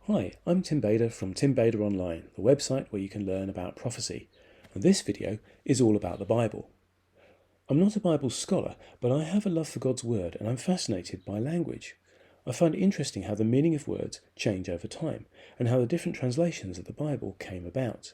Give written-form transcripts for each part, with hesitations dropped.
Hi, I'm Tim Bader from Tim Bader Online, the website where you can learn about prophecy, and this video is all about the Bible. I'm not a Bible scholar, but I have a love for God's Word and I'm fascinated by language. I find it interesting how the meaning of words change over time, and how the different translations of the Bible came about.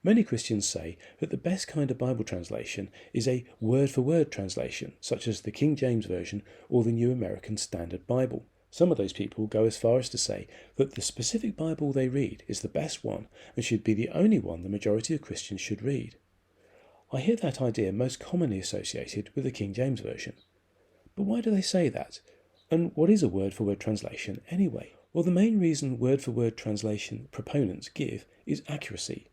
Many Christians say that the best kind of Bible translation is a word-for-word translation, such as the King James Version or the New American Standard Bible. Some of those people go as far as to say that the specific Bible they read is the best one and should be the only one the majority of Christians should read. I hear that idea most commonly associated with the King James Version. But why do they say that? And what is a word-for-word translation anyway? Well, the main reason word-for-word translation proponents give is accuracy.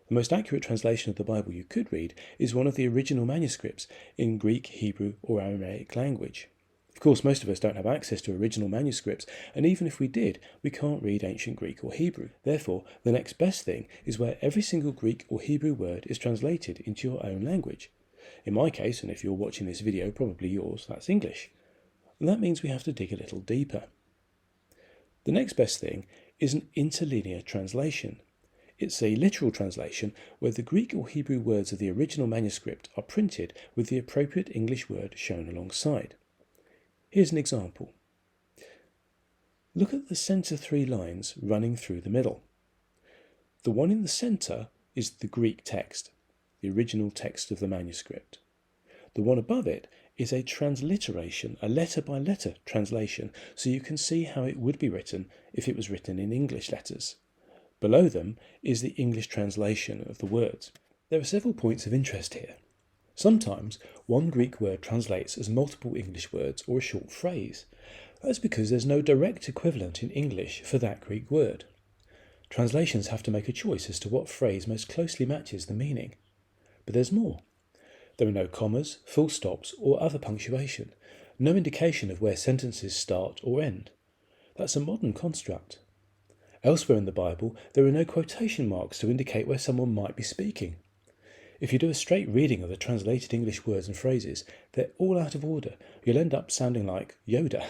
The most accurate translation of the Bible you could read is one of the original manuscripts in Greek, Hebrew, or Aramaic language. Of course, most of us don't have access to original manuscripts, and even if we did, we can't read ancient Greek or Hebrew. Therefore, the next best thing is where every single Greek or Hebrew word is translated into your own language. In my case, and if you're watching this video, probably yours, that's English. And that means we have to dig a little deeper. The next best thing is an interlinear translation. It's a literal translation where the Greek or Hebrew words of the original manuscript are printed with the appropriate English word shown alongside. Here's an example. Look at the centre three lines running through the middle. The one in the centre is the Greek text, the original text of the manuscript. The one above it is a transliteration, a letter-by-letter translation, so you can see how it would be written if it was written in English letters. Below them is the English translation of the words. There are several points of interest here. Sometimes one Greek word translates as multiple English words or a short phrase. That's because there's no direct equivalent in English for that Greek word. Translations have to make a choice as to what phrase most closely matches the meaning. But there's more. There are no commas, full stops, or other punctuation, no indication of where sentences start or end. That's a modern construct. Elsewhere in the Bible, there are no quotation marks to indicate where someone might be speaking. If you do a straight reading of the translated English words and phrases, they're all out of order. You'll end up sounding like Yoda.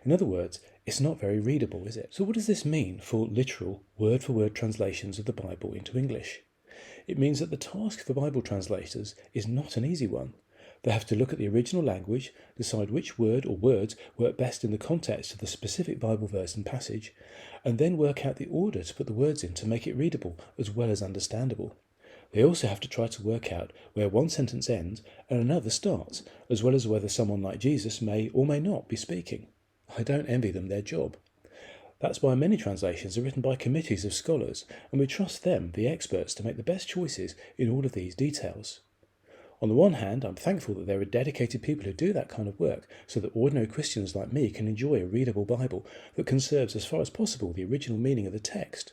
In other words, it's not very readable, is it? So what does this mean for literal, word-for-word translations of the Bible into English? It means that the task for Bible translators is not an easy one. They have to look at the original language, decide which word or words work best in the context of the specific Bible verse and passage, and then work out the order to put the words in to make it readable as well as understandable. They also have to try to work out where one sentence ends and another starts, as well as whether someone like Jesus may or may not be speaking. I don't envy them their job. That's why many translations are written by committees of scholars, and we trust them, the experts, to make the best choices in all of these details. On the one hand, I'm thankful that there are dedicated people who do that kind of work, so that ordinary Christians like me can enjoy a readable Bible that conserves as far as possible the original meaning of the text.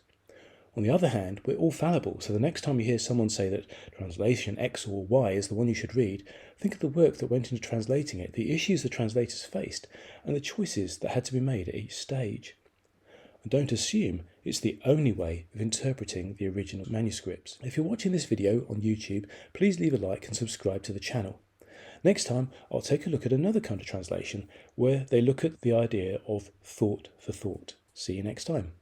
On the other hand, we're all fallible, so the next time you hear someone say that translation X or Y is the one you should read, think of the work that went into translating it, the issues the translators faced, and the choices that had to be made at each stage. And don't assume it's the only way of interpreting the original manuscripts. If you're watching this video on YouTube, please leave a like and subscribe to the channel. Next time, I'll take a look at another kind of translation where they look at the idea of thought for thought. See you next time.